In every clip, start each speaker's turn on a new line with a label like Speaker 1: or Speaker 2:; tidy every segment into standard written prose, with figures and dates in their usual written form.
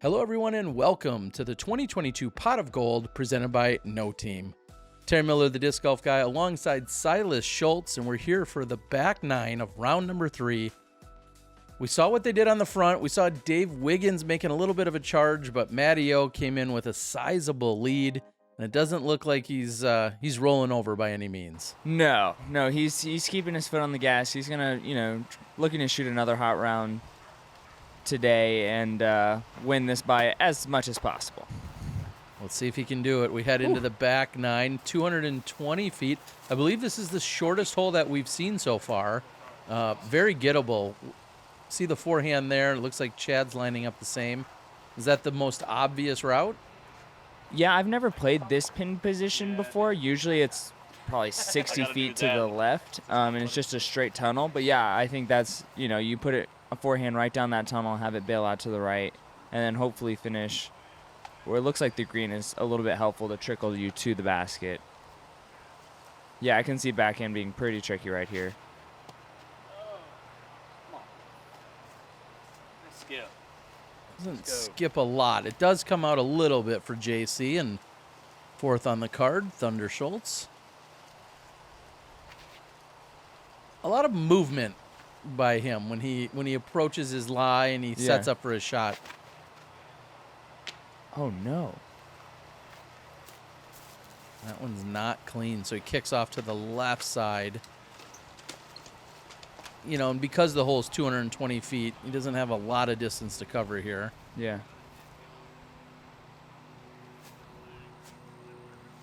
Speaker 1: Hello, everyone, and welcome to the 2022 Pot of Gold presented by No Team. Terry Miller, the disc golf guy, alongside Silas Schultz, and we're here for the back nine of round number 3. We saw what they did on the front. We saw Dave Wiggins making a little bit of a charge, but Matty came in with a sizable lead, and it doesn't look like he's rolling over by any means.
Speaker 2: No, he's keeping his foot on the gas. He's gonna, looking to shoot another hot round today and win this by as much as possible.
Speaker 1: Let's see if he can do it. We head into the back nine, 220 feet. I believe this is the shortest hole that we've seen so far. Very gettable. See the forehand there. It looks like Chad's lining up the same. Is that the most obvious route?
Speaker 2: Yeah, I've never played this pin position before. Usually it's probably 60 feet to the left, and it's just a straight tunnel. But yeah, I think that's, you put a forehand right down that tunnel, have it bail out to the right, and then hopefully finish where it looks like the green is a little bit helpful to trickle you to the basket. Yeah, I can see backhand being pretty tricky right here.
Speaker 3: Skip.
Speaker 1: Doesn't skip a lot. It does come out a little bit for JC, and fourth on the card, Thunder Schultz. A lot of movement by him when he approaches his lie and he sets up for his shot.
Speaker 2: Oh no.
Speaker 1: That one's not clean, so he kicks off to the left side. And because the hole's 220 feet, he doesn't have a lot of distance to cover here.
Speaker 2: Yeah.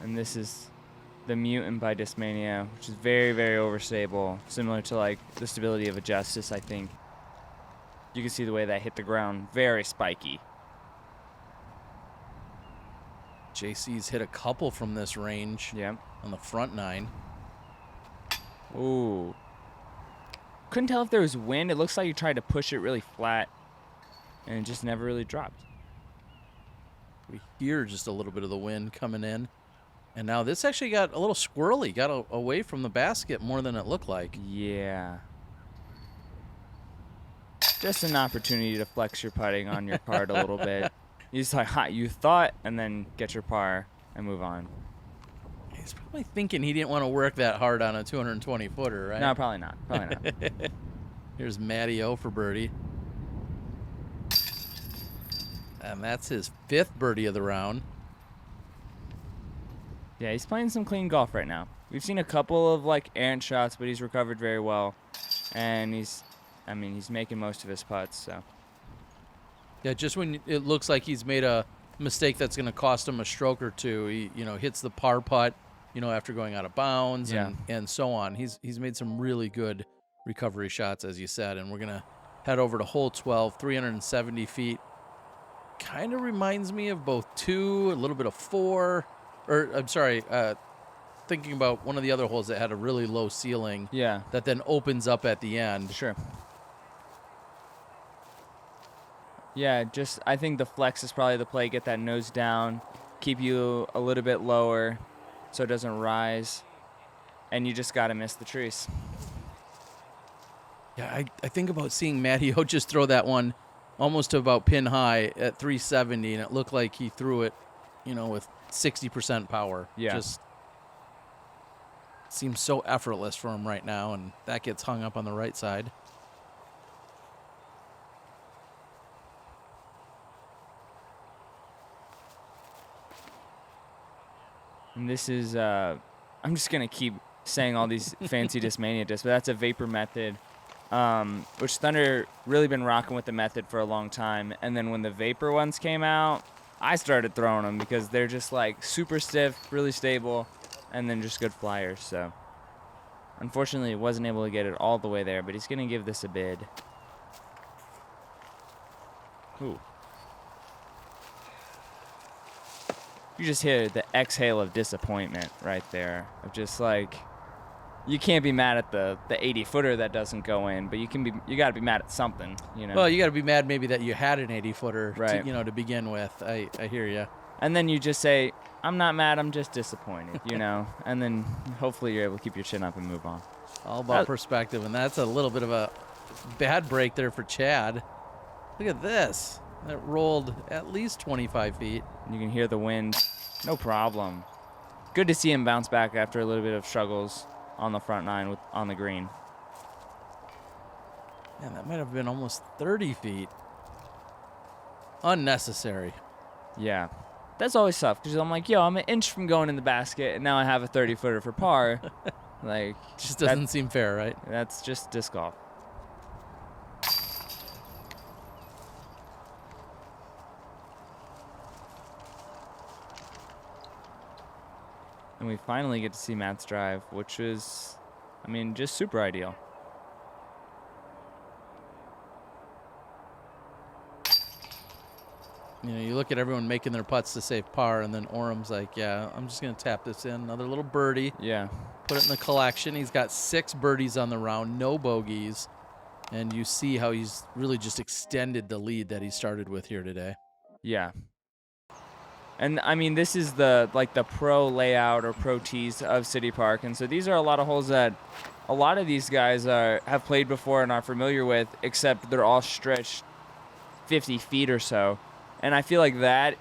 Speaker 2: And this is the Mutant by Discmania, which is very, very overstable, similar to like the stability of a Justice, I think. You can see the way that hit the ground, very spiky.
Speaker 1: JC's hit a couple from this range on the front nine.
Speaker 2: Ooh. Couldn't tell if there was wind. It looks like you tried to push it really flat, and it just never really dropped.
Speaker 1: We hear just a little bit of the wind coming in. And now this actually got a little squirrely, got away from the basket more than it looked like.
Speaker 2: Yeah. Just an opportunity to flex your putting on your part a little bit. You just you thought, and then get your par and move on.
Speaker 1: He's probably thinking he didn't want to work that hard on a 220-footer, right?
Speaker 2: No, probably not.
Speaker 1: Here's Matty for birdie. And that's his 5th birdie of the round.
Speaker 2: Yeah, he's playing some clean golf right now. We've seen a couple of errant shots, but he's recovered very well. And he's making most of his putts, so.
Speaker 1: Yeah, just when it looks like he's made a mistake that's going to cost him a stroke or two, he hits the par putt, after going out of bounds and so on. He's made some really good recovery shots, as you said, and we're going to head over to hole 12, 370 feet. Kind of reminds me of both 2, a little bit of 4, or I'm sorry, thinking about one of the other holes that had a really low ceiling that then opens up at the end.
Speaker 2: Sure. Yeah, I think the flex is probably the play. Get that nose down, keep you a little bit lower so it doesn't rise, and you just got to miss the trees.
Speaker 1: Yeah, I think about seeing Matty just throw that one almost to about pin high at 370, and it looked like he threw it, with 60% power.
Speaker 2: Yeah.
Speaker 1: Just seems so effortless for him right now, and that gets hung up on the right side.
Speaker 2: And this is, I'm just going to keep saying all these fancy Discmania discs, but that's a vapor method, which Thunder really been rocking with the method for a long time. And then when the vapor ones came out, I started throwing them because they're just super stiff, really stable, and then just good flyers. So unfortunately, wasn't able to get it all the way there, but he's going to give this a bid. Ooh. You just hear the exhale of disappointment right there. Of just you can't be mad at the 80-footer that doesn't go in, but you got to be mad at something,
Speaker 1: Well, you got to be mad maybe that you had an 80-footer,
Speaker 2: right,
Speaker 1: to begin with. I hear you.
Speaker 2: And then you just say, I'm not mad, I'm just disappointed, And then hopefully you're able to keep your chin up and move on.
Speaker 1: All about perspective, and that's a little bit of a bad break there for Chad. Look at this. That rolled at least 25 feet.
Speaker 2: You can hear the wind. No problem. Good to see him bounce back after a little bit of struggles on the front nine on the green.
Speaker 1: Man, that might have been almost 30 feet. Unnecessary.
Speaker 2: Yeah. That's always tough because I'm like, yo, I'm an inch from going in the basket, and now I have a 30-footer for par. Like,
Speaker 1: just doesn't seem fair, right?
Speaker 2: That's just disc golf. And we finally get to see Matt's drive, which is, I mean, just super ideal.
Speaker 1: You know, you look at everyone making their putts to save par, and then Orum's like, yeah, I'm just going to tap this in. Another little birdie.
Speaker 2: Yeah.
Speaker 1: Put it in the collection. He's got 6 birdies on the round, no bogeys. And you see how he's really just extended the lead that he started with here today.
Speaker 2: Yeah. And, I mean, this is the pro layout or pro tees of City Park. And so these are a lot of holes that a lot of these guys have played before and are familiar with, except they're all stretched 50 feet or so. And I feel like that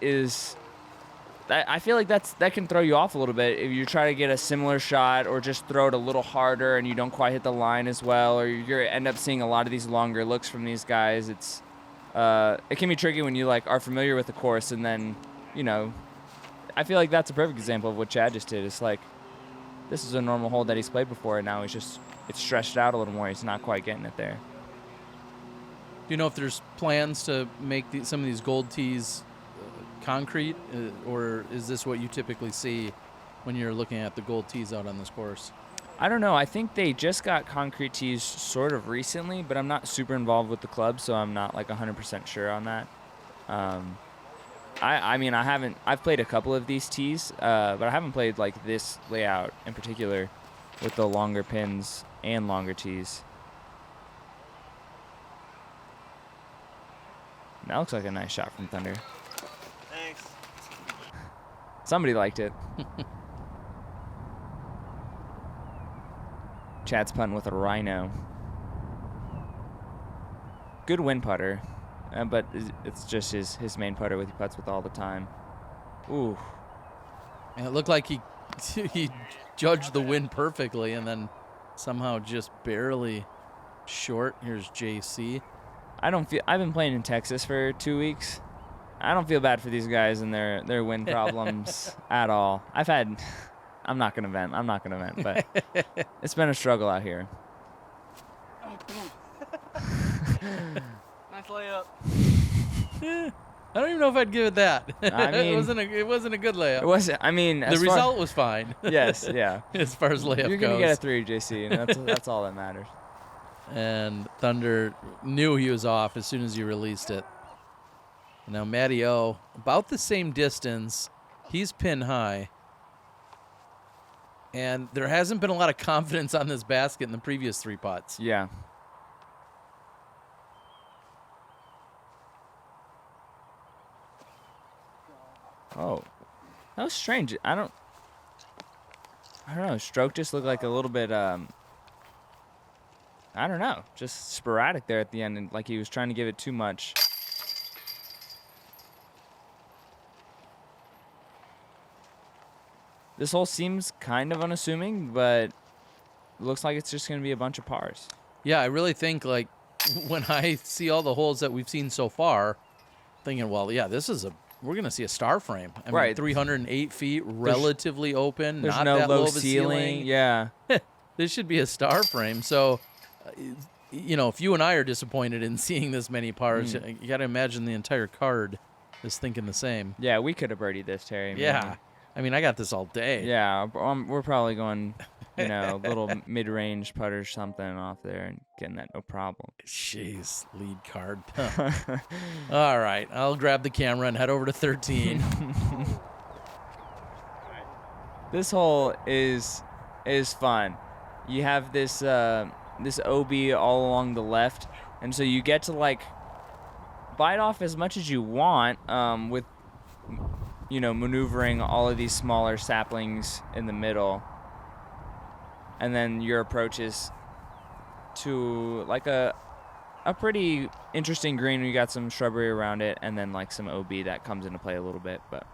Speaker 2: can throw you off a little bit if you try to get a similar shot or just throw it a little harder and you don't quite hit the line as well, or you end up seeing a lot of these longer looks from these guys. It can be tricky when you are familiar with the course, and then, you know, I feel like that's a perfect example of what Chad just did. It's like, this is a normal hole that he's played before, and now it's stretched out a little more. He's not quite getting it there.
Speaker 1: Do you know if there's plans to make some of these gold tees concrete, or is this what you typically see when you're looking at the gold tees out on this course?
Speaker 2: I don't know. I think they just got concrete tees sort of recently, but I'm not super involved with the club, so I'm not 100% sure on that. I've played a couple of these tees, but I haven't played this layout in particular with the longer pins and longer tees. That looks like a nice shot from Thunder.
Speaker 3: Thanks.
Speaker 2: Somebody liked it. Chad's putting with a Rhino. Good wind putter, but it's just his main putter he putts with all the time. Ooh.
Speaker 1: And it looked like he judged the wind perfectly and then somehow just barely short. Here's JC.
Speaker 2: I've been playing in Texas for 2 weeks. I don't feel bad for these guys and their wind problems at all. I'm not gonna vent, but it's been a struggle out here.
Speaker 3: Nice layup.
Speaker 1: I don't even know if I'd give it that.
Speaker 2: I mean,
Speaker 1: it wasn't a good layup.
Speaker 2: It wasn't. I mean,
Speaker 1: the result was fine.
Speaker 2: Yes, yeah.
Speaker 1: As far as layup goes,
Speaker 2: you're gonna get a 3, JC, and that's all that matters.
Speaker 1: And Thunder knew he was off as soon as he released it. Now Matty O, about the same distance. He's pin high. And there hasn't been a lot of confidence on this basket in the previous 3 putts.
Speaker 2: Yeah. Oh, that was strange. I don't know. Stroke just looked like a little bit, I don't know, just sporadic there at the end, and like he was trying to give it too much. This hole seems kind of unassuming, but it looks like it's just going to be a bunch of pars.
Speaker 1: Yeah, I really think, when I see all the holes that we've seen so far, thinking, well, yeah, we're going to see a star frame. I mean, 308 feet, relatively open,
Speaker 2: there's
Speaker 1: not
Speaker 2: no
Speaker 1: that
Speaker 2: low
Speaker 1: low of a
Speaker 2: ceiling. Yeah.
Speaker 1: This should be a star frame. So, if you and I are disappointed in seeing this many pars, you got to imagine the entire card is thinking the same.
Speaker 2: Yeah, we could have birdied this, Terry.
Speaker 1: Yeah. I mean, I got this all day.
Speaker 2: Yeah, we're probably going, little mid-range putter something off there and getting that no problem.
Speaker 1: Jeez, lead card. All right, I'll grab the camera and head over to 13.
Speaker 2: This hole is fun. You have this OB all along the left, and so you get to bite off as much as you want with maneuvering all of these smaller saplings in the middle. And then your approach is to a a pretty interesting green. We got some shrubbery around it, and then like some OB that comes into play a little bit. But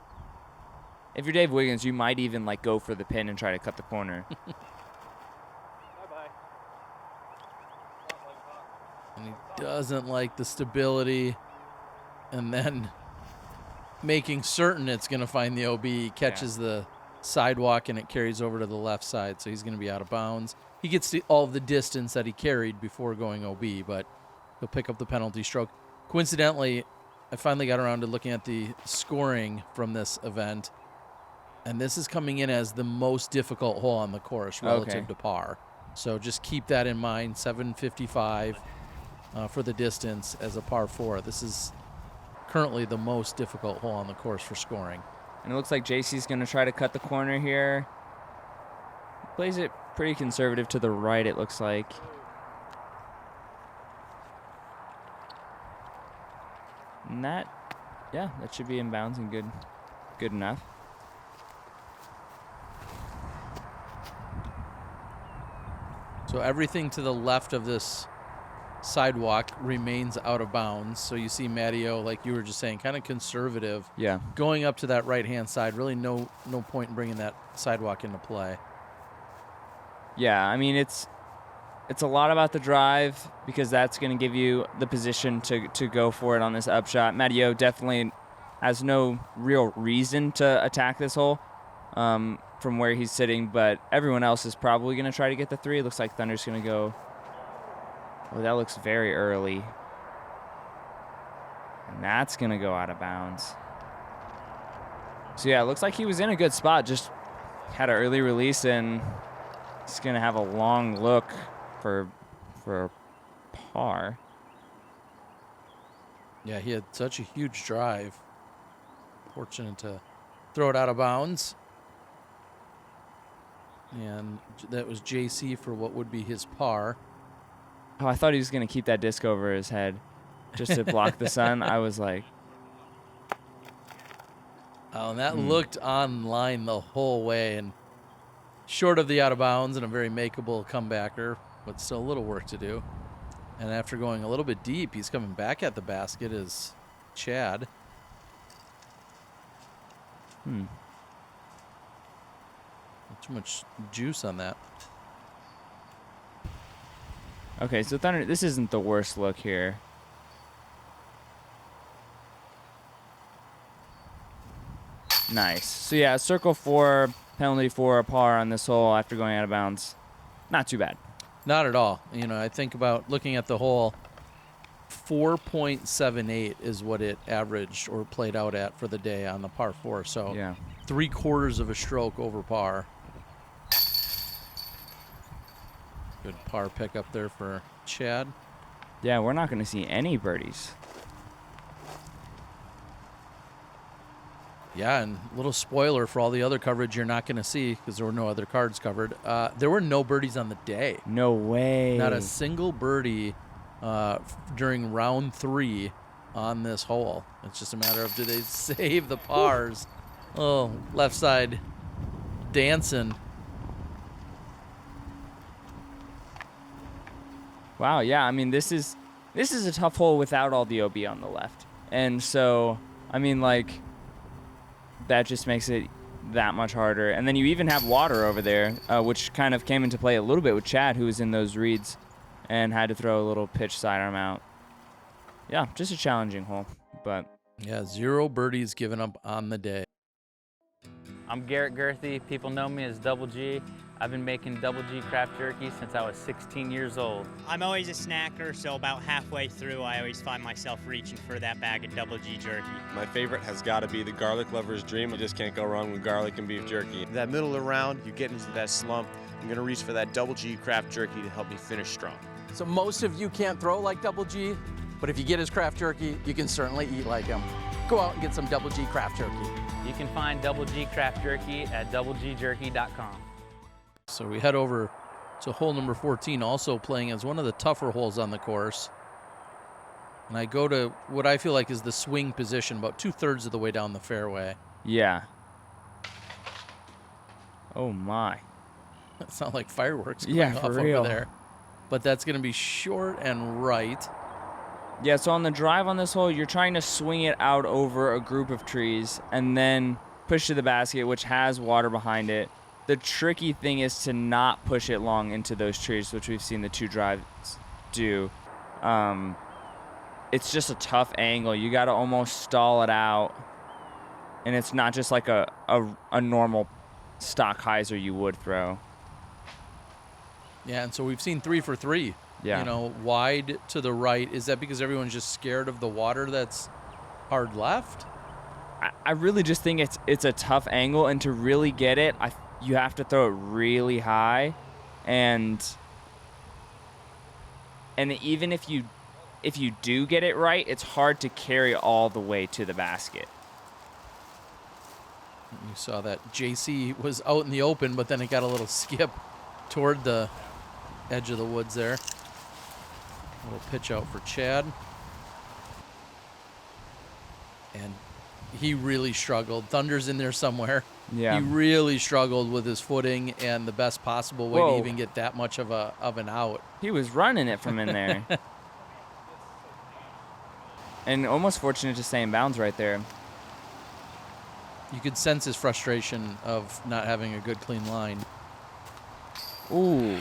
Speaker 2: if you're Dave Wiggins, you might even like go for the pin and try to cut the corner.
Speaker 1: And he doesn't like the stability, and then making certain it's going to find the OB. He catches the sidewalk, and it carries over to the left side, so he's going to be out of bounds. He gets all of the distance that he carried before going OB, but he'll pick up the penalty stroke. Coincidentally, I finally got around to looking at the scoring from this event, and this is coming in as the most difficult hole on the course relative to par. So just keep that in mind, 755 for the distance as a par 4. This is currently the most difficult hole on the course for scoring.
Speaker 2: And it looks like JC's going to try to cut the corner here. Plays it pretty conservative to the right, it looks like. And that should be in bounds and good enough.
Speaker 1: So everything to the left of this sidewalk remains out of bounds. So you see Matty, like you were just saying, kind of conservative.
Speaker 2: Yeah.
Speaker 1: Going up to that right-hand side, really no point in bringing that sidewalk into play.
Speaker 2: Yeah, I mean, it's a lot about the drive because that's going to give you the position to go for it on this upshot. Matty definitely has no real reason to attack this hole from where he's sitting, but everyone else is probably going to try to get the 3. It looks like Thunder's going to go. Oh, that looks very early. And that's going to go out of bounds. So, yeah, it looks like he was in a good spot. Just had an early release, and he's going to have a long look for par.
Speaker 1: Yeah, he had such a huge drive. Fortunate to throw it out of bounds. And that was JC for what would be his par.
Speaker 2: Oh, I thought he was going to keep that disc over his head just to block the sun. I was like...
Speaker 1: Oh, and that looked on line the whole way. And short of the out of bounds and a very makeable comebacker, but still a little work to do. And after going a little bit deep, he's coming back at the basket as Chad. Not too much juice on that.
Speaker 2: Okay, so Thunder, this isn't the worst look here. Nice. So yeah, circle 4, penalty for a par on this hole after going out of bounds. Not too bad.
Speaker 1: Not at all. You know, I think about looking at the hole, 4.78 is what it averaged or played out at for the day on the par 4. So
Speaker 2: yeah,
Speaker 1: 3/4 of a stroke over par. Good par pickup there for Chad.
Speaker 2: Yeah, we're not going to see any birdies.
Speaker 1: Yeah, and little spoiler for all the other coverage you're not going to see because there were no other cards covered. There were no birdies on the day.
Speaker 2: No way.
Speaker 1: Not a single birdie during round 3 on this hole. It's just a matter of do they save the pars. Oh, left side dancing.
Speaker 2: Wow, yeah, I mean, this is a tough hole without all the OB on the left. And so, I mean, like, that just makes it that much harder. And then you even have water over there, which kind of came into play a little bit with Chad, who was in those reeds and had to throw a little pitch sidearm out. Yeah, just a challenging hole, but...
Speaker 1: Yeah, 0 birdies given up on the day.
Speaker 3: I'm Garrett Girthy. People know me as Double G. I've been making Double G craft jerky since I was 16 years old.
Speaker 4: I'm always a snacker, so about halfway through, I always find myself reaching for that bag of Double G jerky.
Speaker 5: My favorite has got to be the garlic lover's dream. You just can't go wrong with garlic and beef jerky.
Speaker 6: That middle of the round, you get into that slump. I'm going to reach for that Double G craft jerky to help me finish strong.
Speaker 7: So most of you can't throw like Double G, but if you get his craft jerky, you can certainly eat like him. Go out and get some Double G craft jerky.
Speaker 3: You can find Double G craft jerky at doublegjerky.com.
Speaker 1: So we head over to hole number 14, also playing as one of the tougher holes on the course. And I go to what I feel like is the swing position, about 2/3 of the way down the fairway.
Speaker 2: Yeah. Oh, my.
Speaker 1: That sounds like fireworks going
Speaker 2: Yeah,
Speaker 1: off
Speaker 2: for real.
Speaker 1: over there. But that's going to be short and right.
Speaker 2: Yeah, so on the drive on this hole, you're trying to swing it out over a group of trees and then push to the basket, which has water behind it. The tricky thing is to not push it long into those trees, which we've seen the 2 drives do. It's just a tough angle. You got to almost stall it out, and it's not just like a normal stock hyzer you would throw.
Speaker 1: Yeah, and so we've seen 3 for 3.
Speaker 2: Yeah.
Speaker 1: You know, wide to the right. Is that because everyone's just scared of the water that's hard left?
Speaker 2: I really just think it's a tough angle, and to really get it, you have to throw it really high, and even if you do get it right, it's hard to carry all the way to the basket.
Speaker 1: You saw that JC was out in the open, but then it got a little skip toward the edge of the woods there. A little pitch out for Chad. And he really struggled. Thunder's in there somewhere.
Speaker 2: Yeah.
Speaker 1: He really struggled with his footing and the best possible way to even get that much of an out.
Speaker 2: He was running it from in there. And almost fortunate to stay in bounds right there.
Speaker 1: You could sense his frustration of not having a good clean line.
Speaker 2: Ooh.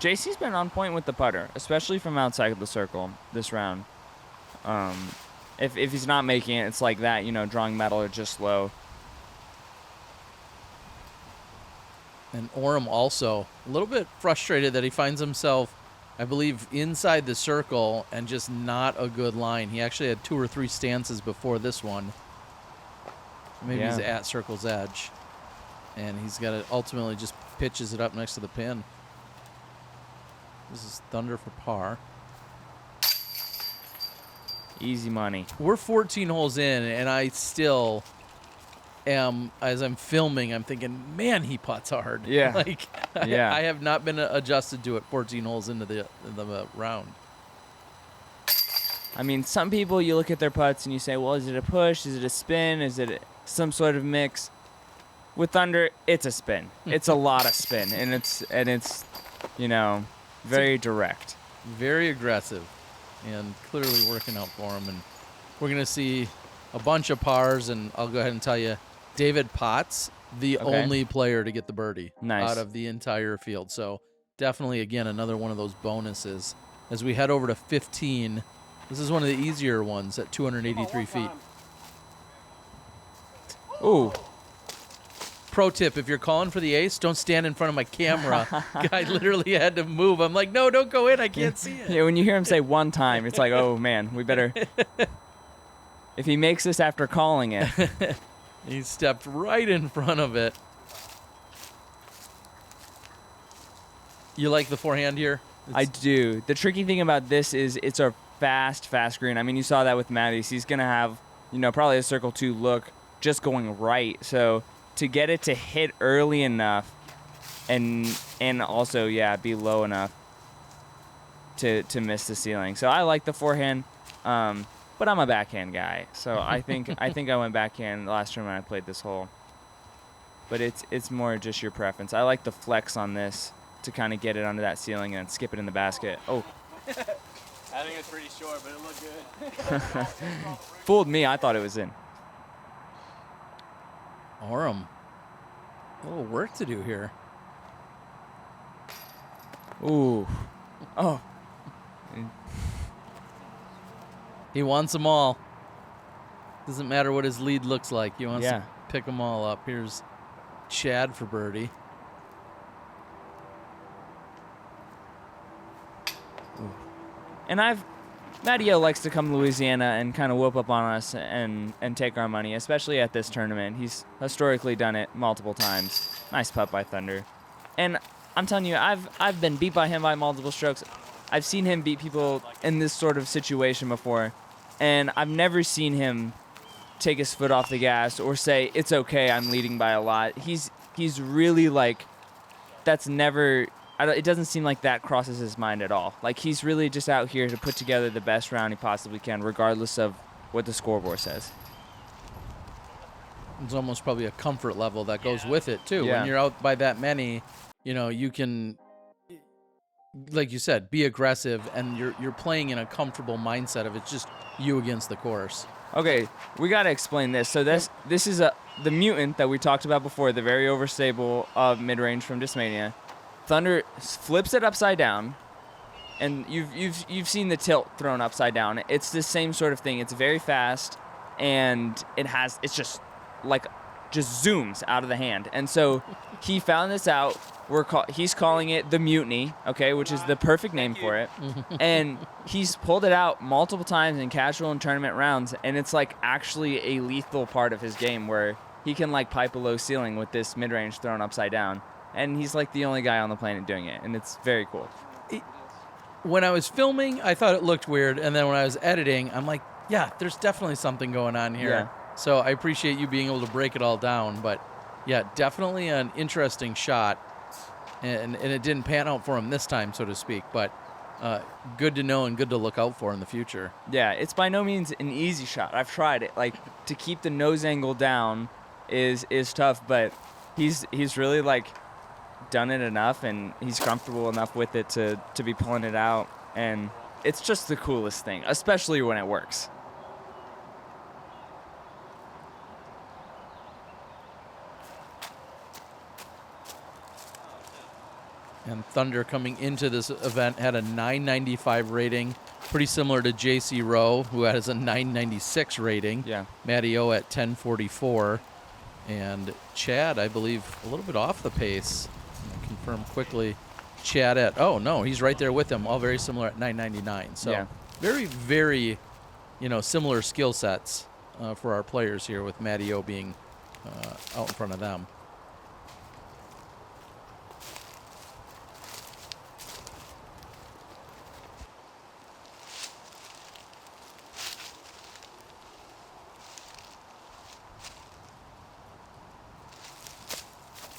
Speaker 2: JC's been on point with the putter, especially from outside of the circle this round. If he's not making it, it's like that, drawing metal or just slow.
Speaker 1: And Orum also a little bit frustrated that he finds himself, I believe, inside the circle and just not a good line. He actually had 2 or 3 stances before this one. Maybe he's at circle's edge. And he's got to ultimately just pitches it up next to the pin. This is Thunder for par.
Speaker 2: Easy money.
Speaker 1: We're 14 holes in, and I still am, as I'm filming, I'm thinking, man, he putts hard.
Speaker 2: Yeah.
Speaker 1: I have not been adjusted to it 14 holes into the round.
Speaker 2: I mean, some people, you look at their putts and you say, well, is it a push? Is it a spin? Is it some sort of mix? With Thunder, it's a spin. It's a lot of spin, and it's very direct.
Speaker 1: Very aggressive, and clearly working out for him. And we're going to see a bunch of pars, and I'll go ahead and tell you, David Potts, the only player to get the birdie out of the entire field. So definitely, again, another one of those bonuses. As we head over to 15, this is one of the easier ones at 283 feet.
Speaker 2: Ooh.
Speaker 1: Pro tip, if you're calling for the ace, don't stand in front of my camera. Guy literally had to move. I'm like, no, don't go in. I can't see it.
Speaker 2: Yeah, when you hear him say one time, it's like, oh, man, we better. If he makes this after calling it.
Speaker 1: He stepped right in front of it. You like the forehand here?
Speaker 2: I do. The tricky thing about this is it's a fast green. I mean, you saw that with Matty. He's going to have, probably a circle 2 look just going right. So to get it to hit early enough and also, be low enough to miss the ceiling. So I like the forehand, but I'm a backhand guy. So I think I went backhand the last tournament I played this hole. But it's more just your preference. I like the flex on this to kind of get it under that ceiling and skip it in the basket. Oh.
Speaker 8: I think it's pretty short, but it looked good.
Speaker 2: Fooled me. I thought it was in.
Speaker 1: Orum. A little work to do here.
Speaker 2: Ooh. Oh.
Speaker 1: He wants them all. Doesn't matter what his lead looks like. He wants to pick them all up. Here's Chad for birdie.
Speaker 2: Ooh. And Matty likes to come to Louisiana and kind of whoop up on us and take our money, especially at this tournament. He's historically done it multiple times. Nice putt by Thunder. And I'm telling you, I've been beat by him by multiple strokes. I've seen him beat people in this sort of situation before, and I've never seen him take his foot off the gas or say, it's okay, I'm leading by a lot. He's really like, that's never... it doesn't seem like that crosses his mind at all. Like, he's really just out here to put together the best round he possibly can, regardless of what the scoreboard says.
Speaker 1: It's almost probably a comfort level that goes with it, too. Yeah. When you're out by that many, you can like you said, be aggressive, and you're playing in a comfortable mindset of it's just you against the course.
Speaker 2: Okay, we got to explain this. So this is the mutant that we talked about before, the very overstable of mid-range from Discmania. Thunder flips it upside down, and you've seen the tilt thrown upside down. It's the same sort of thing. It's very fast, and it's just zooms out of the hand. And so he found this out. He's calling it the mutiny, okay, which is the perfect name for it. And he's pulled it out multiple times in casual and tournament rounds, and it's like actually a lethal part of his game where he can like pipe a low ceiling with this mid-range thrown upside down. And he's like the only guy on the planet doing it, and it's very cool.
Speaker 1: When I was filming, I thought it looked weird, and then when I was editing, I'm like, yeah, there's definitely something going on here.
Speaker 2: Yeah.
Speaker 1: So I appreciate you being able to break it all down, but yeah, definitely an interesting shot. And it didn't pan out for him this time, so to speak, but good to know and good to look out for in the future.
Speaker 2: Yeah, it's by no means an easy shot. I've tried it. Like, to keep the nose angle down is tough, but he's really like done it enough, and he's comfortable enough with it to be pulling it out, and it's just the coolest thing, especially when it works.
Speaker 1: And Thunder coming into this event had a 995 rating, pretty similar to JC Rowe, who has a 996 rating.
Speaker 2: Yeah.
Speaker 1: Matty O at 1044. And Chad, I believe, a little bit off the pace. I'll confirm quickly. Chad at, oh, no, he's right there with him, all very similar at 999. So
Speaker 2: yeah.
Speaker 1: Very, very, similar skill sets for our players here, with Matty O being out in front of them.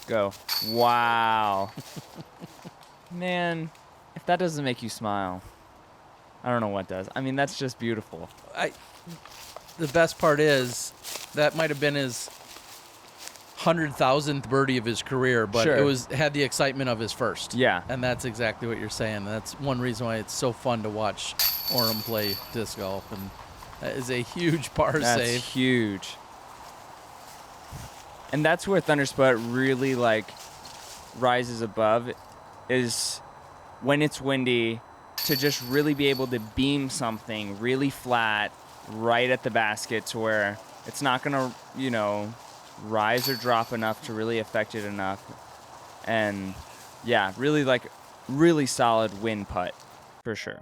Speaker 2: Go. Wow. Man, if that doesn't make you smile, I don't know what does. I mean, that's just beautiful.
Speaker 1: The best part is that might have been his 100,000th birdie of his career, but
Speaker 2: Sure.
Speaker 1: it had the excitement of his first.
Speaker 2: Yeah.
Speaker 1: And that's exactly what you're saying. That's one reason why it's so fun to watch Orum play disc golf, and that is a huge par
Speaker 2: That's
Speaker 1: save.
Speaker 2: huge. And that's where Thunderspot really rises above, is when it's windy, to just really be able to beam something really flat right at the basket to where it's not going to, rise or drop enough to really affect it enough. And yeah, really solid wind putt for sure.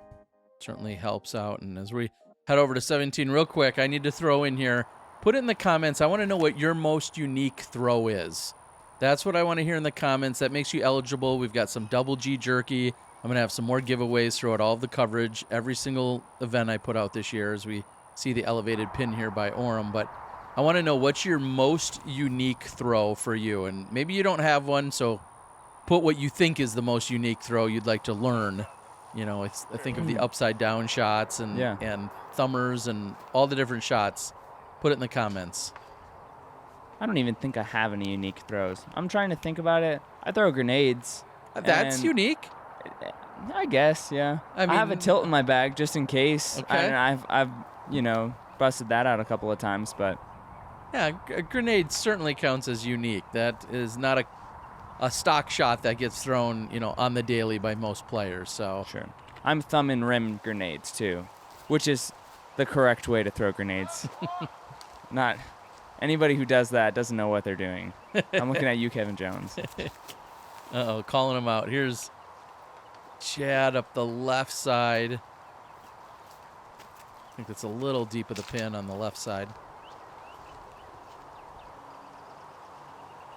Speaker 1: Certainly helps out. And as we head over to 17 real quick, I need to throw in here, put it in the comments. I want to know what your most unique throw is. That's what I want to hear in the comments. That makes you eligible. We've got some double G jerky. I'm going to have some more giveaways throughout all of the coverage, every single event I put out this year, as we see the elevated pin here by Orum. But I want to know, what's your most unique throw for you? And maybe you don't have one, so put what you think is the most unique throw you'd like to learn. I think of the upside down shots and thumbers and all the different shots. Put it in the comments.
Speaker 2: I don't even think I have any unique throws. I'm trying to think about it. I throw grenades.
Speaker 1: That's unique.
Speaker 2: I guess, yeah. I have a tilt in my bag just in case.
Speaker 1: Okay.
Speaker 2: And I've busted that out a couple of times, but
Speaker 1: yeah, a grenade certainly counts as unique. That is not a stock shot that gets thrown, on the daily by most players. So
Speaker 2: sure. I'm thumb and rim grenades too, which is the correct way to throw grenades. Not anybody who does that doesn't know what they're doing. I'm looking at you, Kevin Jones.
Speaker 1: Uh-oh, calling him out. Here's Chad up the left side. I think that's a little deep of the pin on the left side.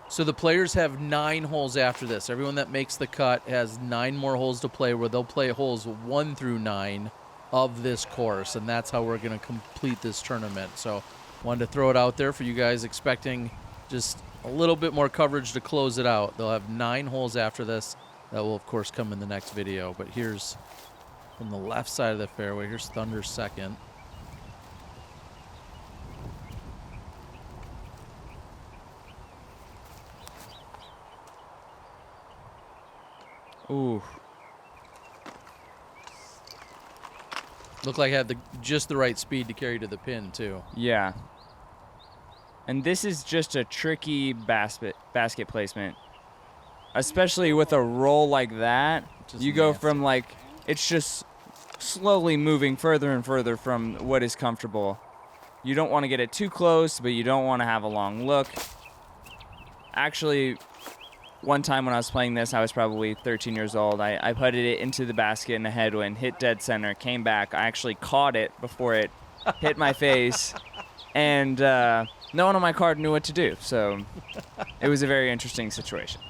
Speaker 1: So the players have 9 holes after this. Everyone that makes the cut has 9 more holes to play, where they'll play holes 1 through 9 of this course, and that's how we're going to complete this tournament. So wanted to throw it out there for you guys, expecting just a little bit more coverage to close it out. They'll have 9 holes after this. That will, of course, come in the next video. But here's, from the left side of the fairway, here's Thunder's second.
Speaker 2: Ooh.
Speaker 1: Looked like I had just the right speed to carry to the pin, too.
Speaker 2: Yeah. And this is just a tricky basket placement. Especially with a roll like that.
Speaker 1: Just
Speaker 2: You go
Speaker 1: nasty.
Speaker 2: from, like, it's just slowly moving further and further from what is comfortable. You don't want to get it too close, but you don't want to have a long look. Actually, one time when I was playing this, I was probably 13 years old. I putted it into the basket in a headwind, hit dead center, came back. I actually caught it before it hit my face, and no one on my card knew what to do. So it was a very interesting situation.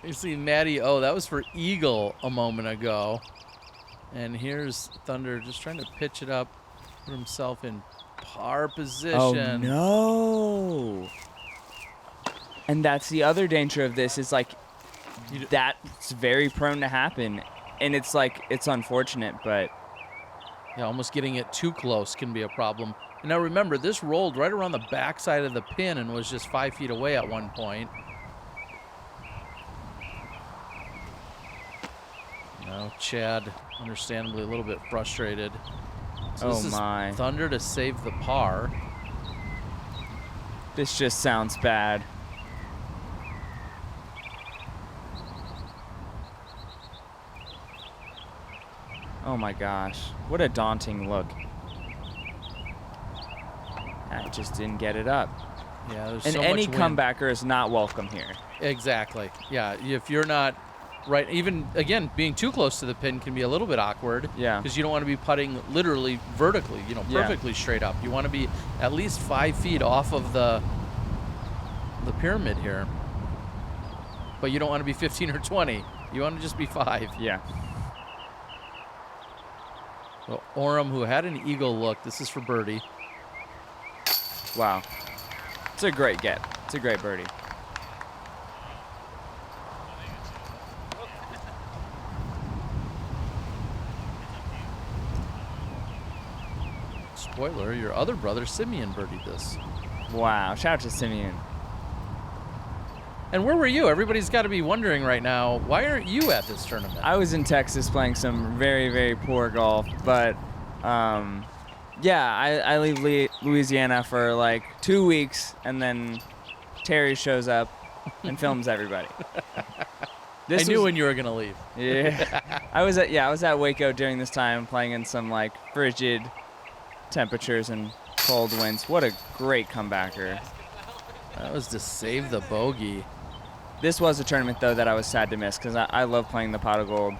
Speaker 1: You see Matty, that was for eagle a moment ago. And here's Thunder just trying to pitch it up, put himself in par position.
Speaker 2: Oh, no. And that's the other danger of this is, like, that's very prone to happen. And it's, like, it's unfortunate, but...
Speaker 1: Yeah, almost getting it too close can be a problem. And now remember, this rolled right around the backside of the pin and was just 5 feet away at one point. Now Chad, understandably, a little bit frustrated. So this is Thunder to save the par.
Speaker 2: This just sounds bad. Oh my gosh, what a daunting look. I just didn't get it up.
Speaker 1: Yeah, there's
Speaker 2: and
Speaker 1: so
Speaker 2: any
Speaker 1: much wind.
Speaker 2: comebacker is not welcome here.
Speaker 1: Exactly. Yeah, if you're not right, even again, being too close to the pin can be a little bit awkward.
Speaker 2: Yeah.
Speaker 1: Because you don't want to be putting literally vertically, perfectly straight up. You want to be at least 5 feet off of the pyramid here. But you don't want to be 15 or 20. You want to just be 5.
Speaker 2: Yeah.
Speaker 1: So Orum, who had an eagle look, this is for birdie.
Speaker 2: Wow. It's a great get. It's a great birdie.
Speaker 1: Spoiler, your other brother, Simeon, birdied this.
Speaker 2: Wow. Shout out to Simeon.
Speaker 1: And where were you? Everybody's got to be wondering right now, why aren't you at this tournament?
Speaker 2: I was in Texas playing some very, very poor golf, but I leave Louisiana for like 2 weeks, and then Terry shows up and films everybody.
Speaker 1: I knew when you were gonna leave.
Speaker 2: Yeah, I was at Waco during this time, playing in some like frigid temperatures and cold winds. What a great comebacker!
Speaker 1: That was to save the bogey.
Speaker 2: This was a tournament, though, that I was sad to miss because I love playing the pot of gold,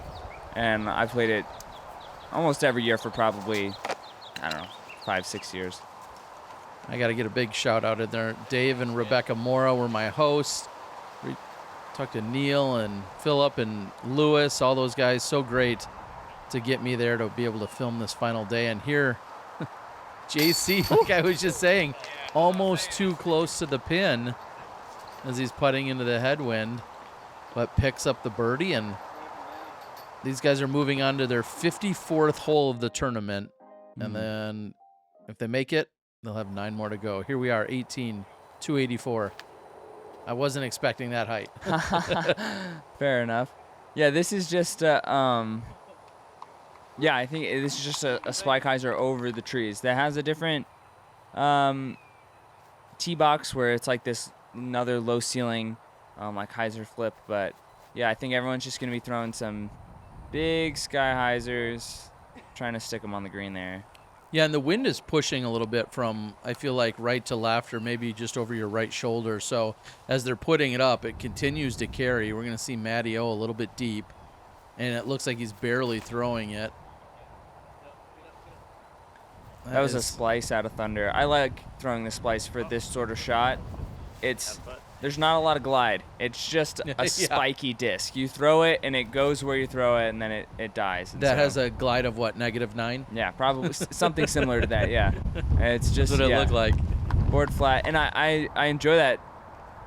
Speaker 2: and I played it almost every year for probably, 5-6 years.
Speaker 1: I got to get a big shout out in there. Dave and Rebecca Mora were my hosts. We talked to Neil and Philip and Lewis, all those guys. So great to get me there to be able to film this final day. And here, JC, like I was just saying, almost too close to the pin as he's putting into the headwind, but picks up the birdie. And these guys are moving on to their 54th hole of the tournament. And then if they make it, they'll have 9 more to go. Here we are, 18, 284. I wasn't expecting that height.
Speaker 2: Fair enough. Yeah, this is just I think this is just a spike hyzer over the trees that has a different tee box where it's like this another low ceiling like hyzer flip. But yeah, I think everyone's just gonna be throwing some big sky hyzers, trying to stick them on the green there.
Speaker 1: Yeah, and the wind is pushing a little bit from, I feel like, right to left or maybe just over your right shoulder. So as they're putting it up, it continues to carry. We're going to see Matty a little bit deep, and it looks like he's barely throwing it.
Speaker 2: That was a splice out of Thunder. I like throwing the splice for this sort of shot. There's not a lot of glide. It's just a spiky disc. You throw it, and it goes where you throw it, and then it dies. And
Speaker 1: that has a glide of what, -9?
Speaker 2: Yeah, probably something similar to that, yeah. It's just,
Speaker 1: That's what it looked like.
Speaker 2: Board flat. And I enjoy that,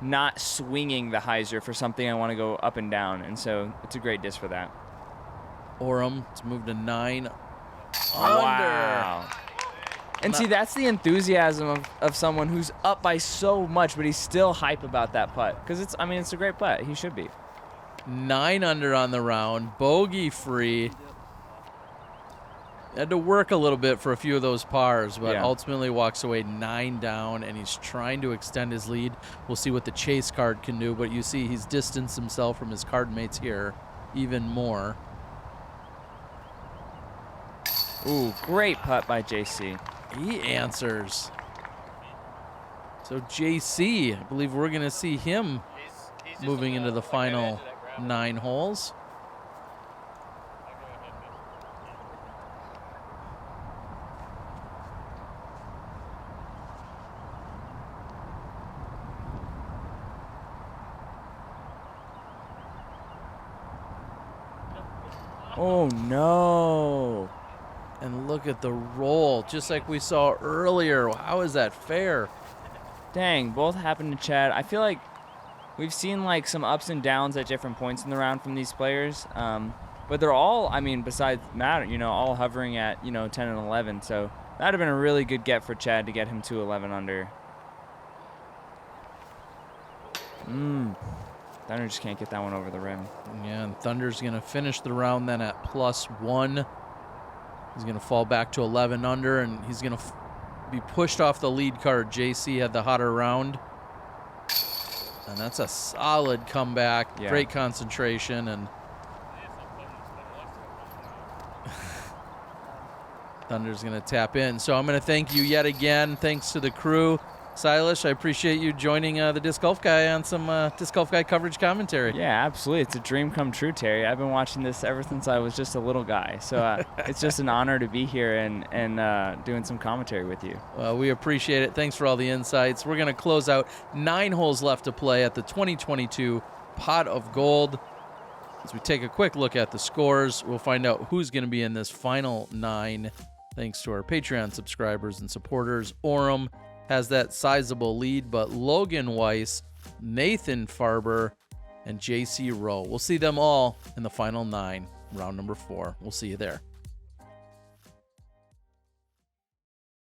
Speaker 2: not swinging the hyzer for something I want to go up and down, and so it's a great disc for that.
Speaker 1: Orum, it's moved to 9
Speaker 2: Wow. And see, that's the enthusiasm of someone who's up by so much, but he's still hype about that putt. Because it's a great putt. He should be.
Speaker 1: 9 under on the round, bogey free. had to work a little bit for a few of those pars, but
Speaker 2: Yeah.
Speaker 1: ultimately walks away 9 down, and he's trying to extend his lead. We'll see what the chase card can do, but you see he's distanced himself from his card mates here even more.
Speaker 2: Ooh, great putt by JC.
Speaker 1: He answers. So JC, I believe we're going to see him
Speaker 8: He's
Speaker 1: moving into the final 9 holes.
Speaker 2: Oh, no.
Speaker 1: And look at the roll, just like we saw earlier. How is that fair?
Speaker 2: Dang, both happened to Chad. I feel like we've seen like some ups and downs at different points in the round from these players. But they're all, I mean, besides Matt, all hovering at, 10 and 11. So that would have been a really good get for Chad to get him to 11 under. Thunder just can't get that one over the rim.
Speaker 1: Yeah, and Thunder's going to finish the round then at +1. He's going to fall back to 11 under, and he's going to be pushed off the lead card. JC had the hotter round. And that's a solid comeback.
Speaker 2: Yeah.
Speaker 1: Great concentration. And Thunder's going to tap in. So I'm going to thank you yet again. Thanks to the crew. Silas, I appreciate you joining the Disc Golf Guy on some Disc Golf Guy coverage commentary.
Speaker 2: Yeah, absolutely. It's a dream come true, Terry. I've been watching this ever since I was just a little guy. So it's just an honor to be here and doing some commentary with you.
Speaker 1: Well, we appreciate it. Thanks for all the insights. We're going to close out 9 holes left to play at the 2022 Pot of Gold. As we take a quick look at the scores, we'll find out who's going to be in this final 9. Thanks to our Patreon subscribers and supporters. Orum has that sizable lead, but Logan Weiss, Nathan Farber, and JC Rowe. We'll see them all in the final 9, round number 4. We'll see you there.